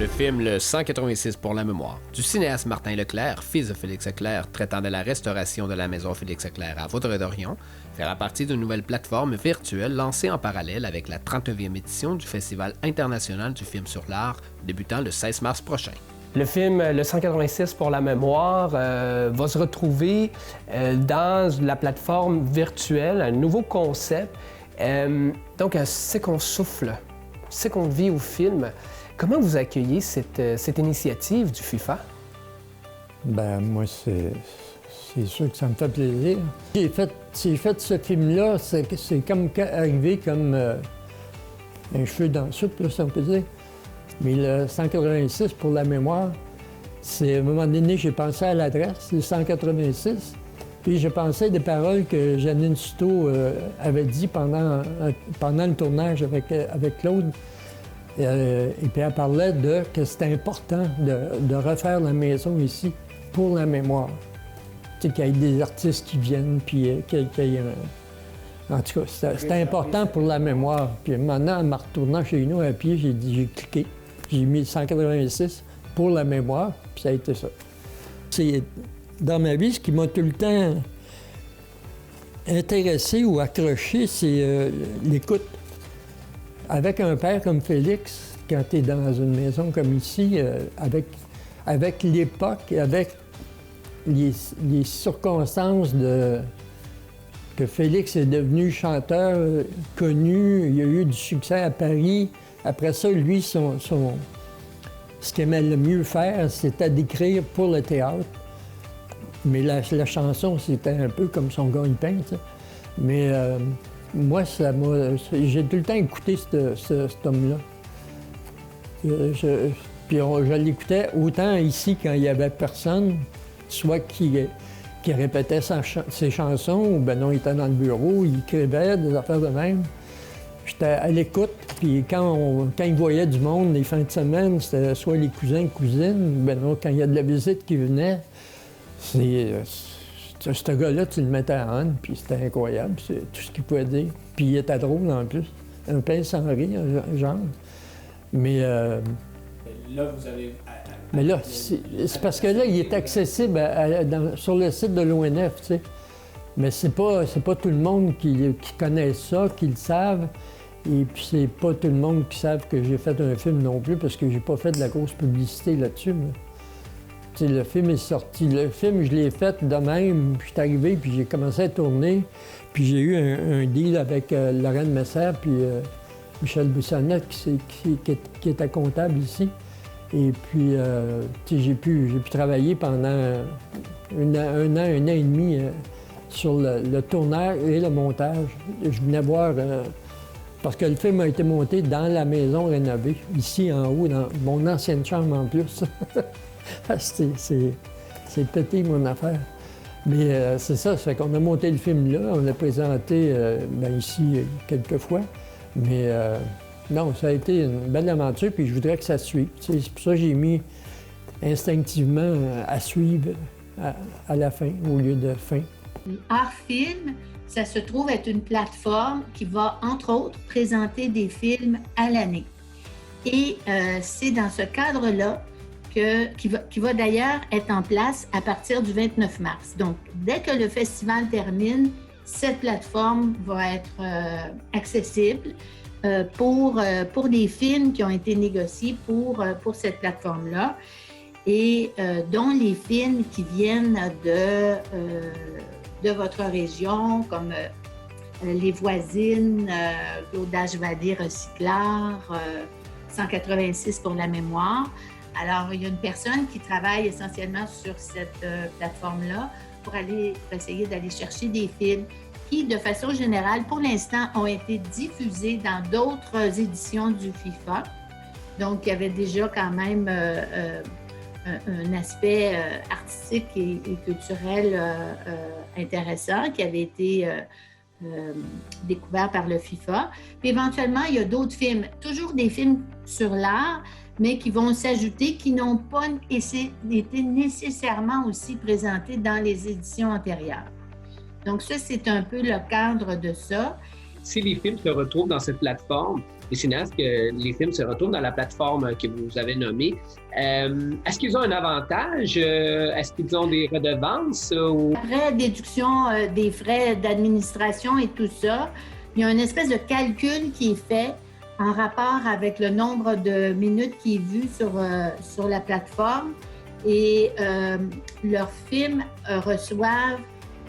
Le film Le 186 pour la mémoire du cinéaste Martin Leclerc, fils de Félix Leclerc, traitant de la restauration de la maison Félix Leclerc à Vaudreuil-Dorion, fera partie d'une nouvelle plateforme virtuelle lancée en parallèle avec la 39e édition du Festival international du film sur l'art, débutant le 16 mars prochain. Le film Le 186 pour la mémoire va se retrouver dans la plateforme virtuelle, un nouveau concept. Donc, c'est qu'on souffle, c'est qu'on vit au film. Comment vous accueillez cette initiative du FIFA? Ben moi, c'est sûr que ça me fait plaisir. J'ai fait ce film-là, c'est comme arrivé comme un cheveu dans la soupe, là, si on peut dire. Mais le 186 pour la mémoire, c'est à un moment donné, j'ai pensé à l'adresse, le 186. Puis j'ai pensé des paroles que Janine Souto avait dit pendant le tournage avec Claude. Et puis elle parlait que c'était important de refaire la maison ici pour la mémoire. Tu sais, qu'il y ait des artistes qui viennent, puis qu'il y ait En tout cas, c'était important pour la mémoire. Puis maintenant, en me retournant chez nous à pied, j'ai cliqué. J'ai mis 186 pour la mémoire, puis ça a été ça. C'est dans ma vie, ce qui m'a tout le temps intéressé ou accroché, c'est l'écoute. Avec un père comme Félix, quand tu es dans une maison comme ici, avec l'époque, avec les circonstances que Félix est devenu chanteur connu, il a eu du succès à Paris. Après ça, lui, ce qu'il aimait le mieux faire, c'était d'écrire pour le théâtre. Mais la chanson, c'était un peu comme son gagne-pain, tu sais. Mais moi, j'ai tout le temps écouté cet homme-là. Je l'écoutais autant ici quand il n'y avait personne, soit qui répétait ses chansons, ou ben non, il était dans le bureau, il écrivait des affaires de même. J'étais à l'écoute, puis quand il voyait du monde les fins de semaine, c'était soit les cousins, cousines, ben non, quand il y a de la visite qui venait, ce gars-là, tu le mettais en puis c'était incroyable, c'est tout ce qu'il pouvait dire. Puis il était drôle en plus, un peu sans rire, genre. Mais là, vous avez... Mais là, c'est parce que là, il est accessible sur le site de l'ONF, tu sais. Mais c'est pas tout le monde qui connaît ça, qui le savent. Et puis c'est pas tout le monde qui savent que j'ai fait un film non plus, parce que j'ai pas fait de la grosse publicité là-dessus. Tu sais, le film est sorti. Le film, je l'ai fait de même. Puis je suis arrivé, puis j'ai commencé à tourner. Puis j'ai eu un deal avec Lorraine Messer, puis Michel Bissonnette, qui était comptable ici. Et puis, j'ai pu travailler pendant un an et demi sur le tournage et le montage. Je venais voir, parce que le film a été monté dans la maison rénovée, ici en haut, dans mon ancienne chambre en plus. C'est pété mon affaire. Mais c'est ça fait qu'on a monté le film là, on l'a présenté ici quelques fois. Mais non, ça a été une belle aventure, puis je voudrais que ça suive. C'est pour ça que j'ai mis instinctivement à suivre à la fin, au lieu de fin. Art Film, ça se trouve être une plateforme qui va, entre autres, présenter des films à l'année. Et c'est dans ce cadre-là qui va d'ailleurs être en place à partir du 29 mars. Donc, dès que le festival termine, cette plateforme va être accessible pour des films qui ont été négociés pour cette plateforme-là et dont les films qui viennent de votre région, comme Les Voisines, Claudage Vallée Recyclard, 186 pour la mémoire. Alors, il y a une personne qui travaille essentiellement sur cette plateforme-là pour essayer d'aller chercher des films qui, de façon générale, pour l'instant, ont été diffusés dans d'autres éditions du FIFA. Donc, il y avait déjà quand même un aspect artistique et culturel intéressant qui avait été découvert par le FIFA. Puis éventuellement, il y a d'autres films, toujours des films sur l'art, mais qui vont s'ajouter, qui n'ont pas été nécessairement aussi présentés dans les éditions antérieures. Donc ça, c'est un peu le cadre de ça. si les films se retrouvent dans cette plateforme, les cinéastes, que les films se retrouvent dans la plateforme que vous avez nommée, est-ce qu'ils ont un avantage? Est-ce qu'ils ont des redevances? Après déduction des frais d'administration et tout ça, il y a une espèce de calcul qui est fait en rapport avec le nombre de minutes qui est vu sur la plateforme et leurs films reçoivent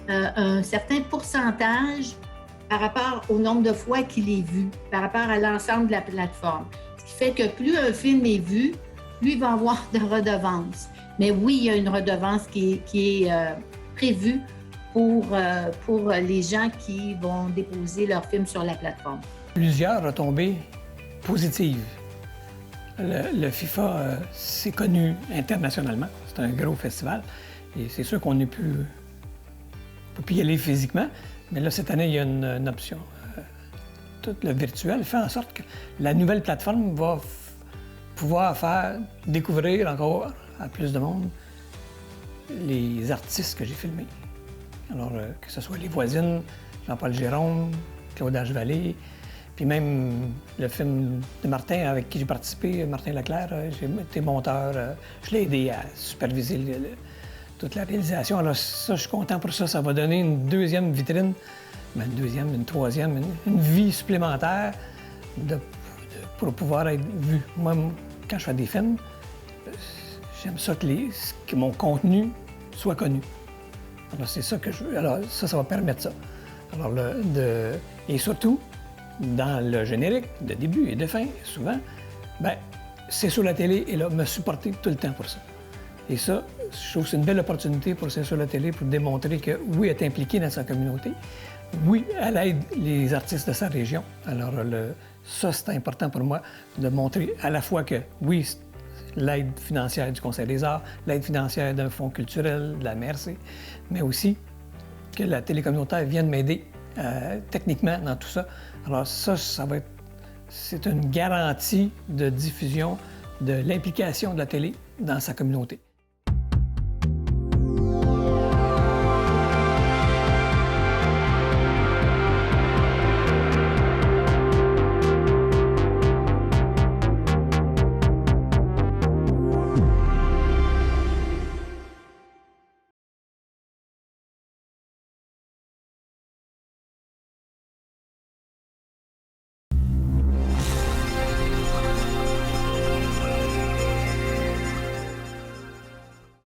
un certain pourcentage par rapport au nombre de fois qu'il est vu, par rapport à l'ensemble de la plateforme. Ce qui fait que plus un film est vu, plus il va avoir de redevances. Mais oui, il y a une redevance qui est prévue pour les gens qui vont déposer leur film sur la plateforme. Plusieurs retombées positives. Le FIFA, c'est connu internationalement. C'est un gros festival. Et c'est sûr qu'on ne peut plus y aller physiquement. Mais là, cette année, il y a une option. Tout le virtuel fait en sorte que la nouvelle plateforme va pouvoir faire découvrir encore à plus de monde les artistes que j'ai filmés. Alors, que ce soit Les Voisines, Jean-Paul Gérôme, Claude H-Vallée, puis même le film de Martin avec qui j'ai participé, Martin Leclerc, j'ai été monteur, je l'ai aidé à superviser toute la réalisation. Alors ça, je suis content pour ça. Ça va donner une deuxième vitrine, une deuxième, une troisième, une vie supplémentaire pour pouvoir être vu. Moi, quand je fais des films, j'aime ça que mon contenu soit connu. Alors c'est ça que je veux. Alors ça va permettre ça. Alors et surtout, dans le générique, de début et de fin, souvent, c'est sur la télé et là, me supporter tout le temps pour ça. Et ça, je trouve que c'est une belle opportunité pour C'est sur la télé pour démontrer que, oui, elle est impliquée dans sa communauté. Oui, elle aide les artistes de sa région. Alors, ça, c'est important pour moi de montrer à la fois que, oui, l'aide financière du Conseil des arts, l'aide financière d'un fonds culturel, de la MRC, mais aussi que la télé communautaire vienne m'aider techniquement dans tout ça. Alors ça va être... C'est une garantie de diffusion de l'implication de la télé dans sa communauté.